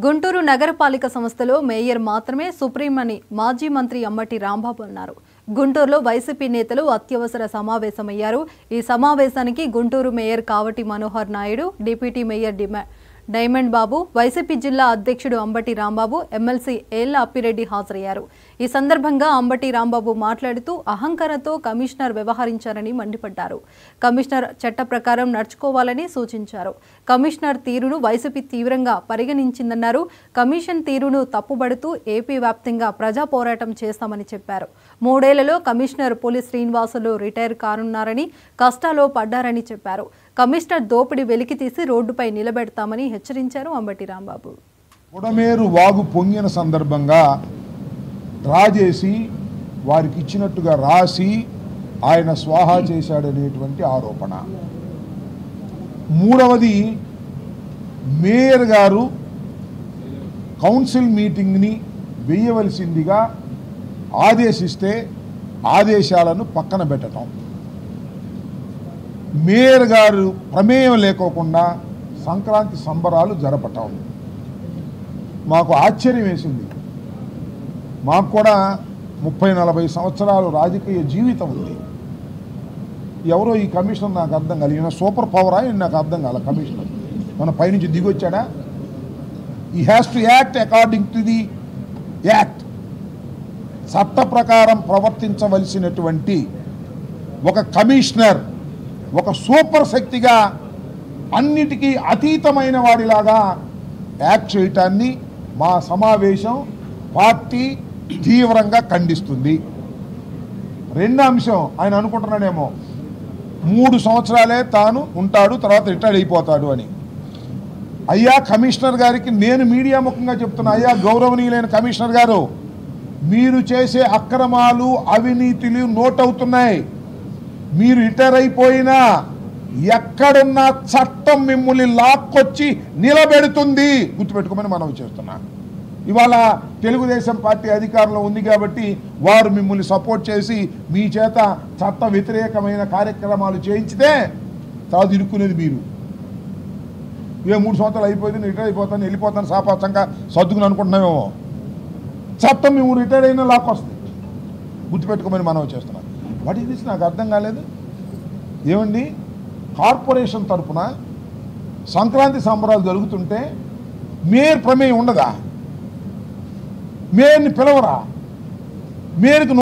గుంటూరు నగరపాలిక సంస్థలో మేయర్ మాత్రమే సుప్రీం అని మాజీ మంత్రి అంబటి రాంబాబు అన్నారు. గుంటూరులో వైసీపీ నేతలు అత్యవసర సమావేశమయ్యారు. ఈ సమావేశానికి Guntur mayor Kavati Manohar Naidu, deputy mayor diamond Babu, YCP జిల్లా అధ్యక్షుడు అంబటి రాంబాబు, ఎమ్మెల్సీ ఏళ్ల అప్పిరెడ్డి హాజరయ్యారు. ఈ సందర్భంగా అంబటి రాంబాబు మాట్లాడుతూ అహంకారంతో కమిషనర్ వ్యవహరించారని మండిపడ్డారు. కమిషనర్ చట్ట ప్రకారం నడుచుకోవాలని సూచించారు. కమిషనర్ తీరును వైసీపీ తీవ్రంగా పరిగణించిందన్నారు. కమిషన్ తీరును తప్పుబడుతూ ఏపీ వ్యాప్తంగా ప్రజా పోరాటం చేస్తామని చెప్పారు. 3 ఏళ్లలో కమిషనర్ పులి శ్రీనివాసులు రిటైర్ కానున్నారని, కష్టాల్లో పడ్డారని చెప్పారు. కమిషనర్ దోపిడీ వెలికితీసి రోడ్డుపై నిలబెడతామని హెచ్చరించారు అంబటి రాంబాబు. బుడమేరు వాగు పొంగిన సందర్భంగా డ్రా చేసి వారికి ఇచ్చినట్టుగా రాసి ఆయన స్వాహా చేశాడనేటువంటి ఆరోపణ. మూడవది, మేయర్ గారు కౌన్సిల్ మీటింగ్ని వేయవలసిందిగా ఆదేశిస్తే ఆదేశాలను పక్కన పెట్టడం, మేయర్ గారు ప్రమేయం లేకోకుండా సంక్రాంతి సంబరాలు జరపటం మాకు ఆశ్చర్యం వేసింది. మాకు కూడా 30-40 సంవత్సరాలు రాజకీయ జీవితం ఉంది. ఎవరో ఈ కమిషనర్ నాకు అర్థం కాదు. ఈయన సూపర్ పవరా నాకు అర్థం కాల. కమిషనర్ మన పైనుంచి దిగొచ్చాడా? ఈ has to act according to the act. చట్ట ప్రకారం ప్రవర్తించవలసినటువంటి ఒక కమిషనర్ ఒక సూపర్ శక్తిగా అన్నిటికీ అతీతమైన వాడిలాగా యాక్ట్ చేయటాన్ని మా సమావేశం పార్టీ తీవ్రంగా ఖండిస్తుంది. రెండో అంశం, ఆయన అనుకుంటున్నాడేమో 3 సంవత్సరాలే తాను ఉంటాడు, తర్వాత రిటైర్ అయిపోతాడు అని. అయ్యా కమిషనర్ గారికి నేను మీడియా ముఖంగా చెప్తున్నా, అయ్యా గౌరవనీయులైన కమిషనర్ గారు, మీరు చేసే అక్రమాలు అవినీతులు నోట్ అవుతున్నాయి. మీరు రిటైర్ అయిపోయినా ఎక్కడున్న చట్టం మిమ్మల్ని లాక్కొచ్చి నిలబెడుతుంది, గుర్తుపెట్టుకోమని మనం చేస్తున్నా. ఇవాళ తెలుగుదేశం పార్టీ అధికారంలో ఉంది కాబట్టి వారు మిమ్మల్ని సపోర్ట్ చేసి మీ చేత చట్ట వ్యతిరేకమైన కార్యక్రమాలు చేయించితే తర్వాత ఇరుక్కునేది మీరు. 3 సంవత్సరాలు అయిపోయింది, రిటైర్ అయిపోతాను, వెళ్ళిపోతాను, సాపాసంగా సర్దుకుని అనుకుంటున్నామేమో. చట్టం మేము రిటైర్ అయినా లాక్కొస్తుంది, గుర్తుపెట్టుకోమని మనం చేస్తున్నాం. What is this? నాకు అర్థం కాలేదు. ఏమండి, కార్పొరేషన్ తరఫున సంక్రాంతి సంబరాలు జరుగుతుంటే మేయర్ ప్రమేయం ఉండదా? మేయర్ని పిలవరా? మేయర్కి